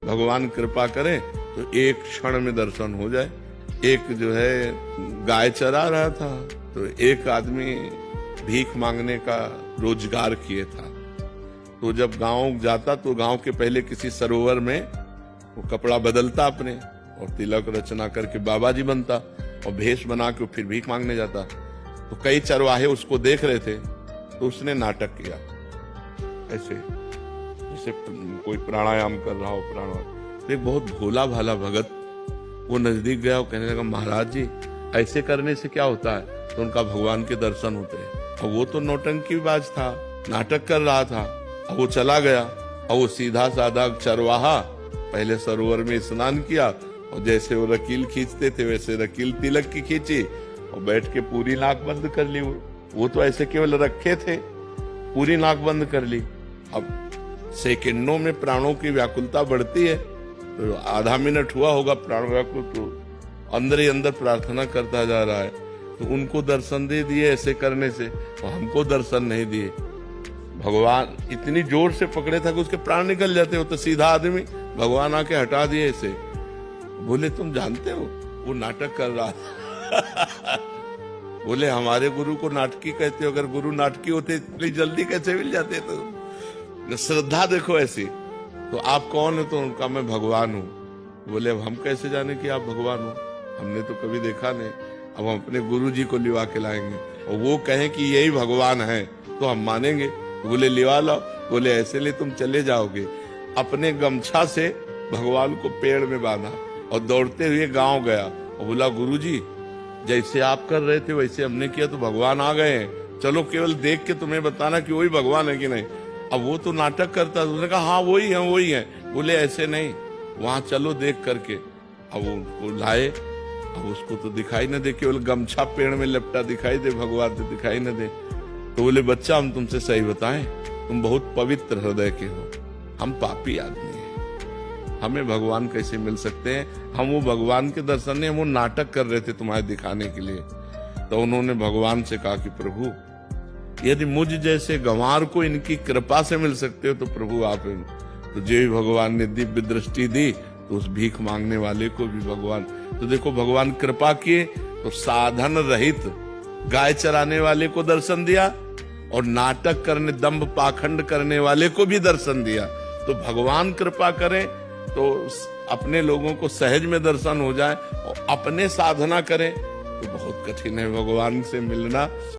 भगवान कृपा करें तो एक क्षण में दर्शन हो जाए। एक जो है गाय चरा रहा था तो एक आदमी भीख मांगने का रोजगार किए था। तो जब गांव जाता तो गांव के पहले किसी सरोवर में वो कपड़ा बदलता अपने और तिलक रचना करके बाबा जी बनता और भेष बना के फिर भीख मांगने जाता। तो कई चरवाहे उसको देख रहे थे तो उसने नाटक किया ऐसे जैसे कोई प्राणायाम कर रहा हो प्राणायाम। तो एक बहुत भोला भाला भगत वो नजदीक गया और कहने लगा महाराज जी ऐसे करने से क्या होता है? तो उनका भगवान के दर्शन होते हैं। और वो तो नौटंकीबाज था, नाटक कर रहा था। और वो चला गया और वो सीधा साधा चरवाहा पहले सरोवर में स्नान किया और जैसे वो रकील खींचते थे वैसे रकील तिलक की खींची और बैठ के पूरी नाक बंद कर ली। वो तो ऐसे केवल रखे थे, पूरी नाक बंद कर ली। अब सेकंडों में प्राणों की व्याकुलता बढ़ती है तो आधा मिनट हुआ होगा प्राण व्याकुल, तो अंदर ही अंदर प्रार्थना करता जा रहा है। तो उनको दर्शन दे दिए ऐसे करने से, तो हमको दर्शन नहीं दिए। भगवान इतनी जोर से पकड़े था कि उसके प्राण निकल जाते हो। तो सीधा आदमी भगवान आके हटा दिए ऐसे। बोले तुम जानते हो वो नाटक कर रहा था। बोले हमारे गुरु को नाटकी कहते हो, अगर गुरु नाटकी होते इतनी जल्दी कैसे मिल जाते? तो श्रद्धा देखो ऐसी। तो आप कौन हो? तो उनका मैं भगवान हूँ। बोले अब हम कैसे जाने कि आप भगवान हो? हमने तो कभी देखा नहीं। अब हम अपने गुरु जी को लिवा के लाएंगे और वो कहें कि यही भगवान है तो हम मानेंगे। बोले लिवा लाओ। बोले ऐसे लिए तुम चले जाओगे। अपने गमछा से भगवान को पेड़ में बांधा और दौड़ते हुए गांव गया और बोला गुरु जी जैसे आप कर रहे थे वैसे हमने किया तो भगवान आ गए हैं, चलो केवल देख के तुम्हें बताना कि वही भगवान है कि नहीं। अब वो तो नाटक करता था। उसने कहा हाँ वही है वही है। बोले ऐसे नहीं, वहां चलो देख करके। अब वो उसको लाए, अब उसको तो दिखाई न दे, केवल गमछा पेड़ में लपटा दिखाई दे, भगवान तो दिखाई न दे। तो बोले बच्चा हम तुमसे सही बताएं, तुम बहुत पवित्र हृदय के हो, हम पापी आदमी हैं, हमें भगवान कैसे मिल सकते हैं? हम वो भगवान के दर्शन नहीं, हम वो नाटक कर रहे थे तुम्हारे दिखाने के लिए। तो उन्होंने भगवान से कहा कि प्रभु यदि मुझ जैसे गंवार को इनकी कृपा से मिल सकते हो तो प्रभु आप। तो जो भी भगवान ने दिव्य दृष्टि दी तो उस भीख मांगने वाले को भी भगवान, तो देखो भगवान कृपा किए तो साधन रहित गाय चराने वाले को दर्शन दिया और नाटक करने दंभ पाखंड करने वाले को भी दर्शन दिया। तो भगवान कृपा करें तो अपने लोगों को सहज में दर्शन हो जाए और अपने साधना करें तो बहुत कठिन है भगवान से मिलना।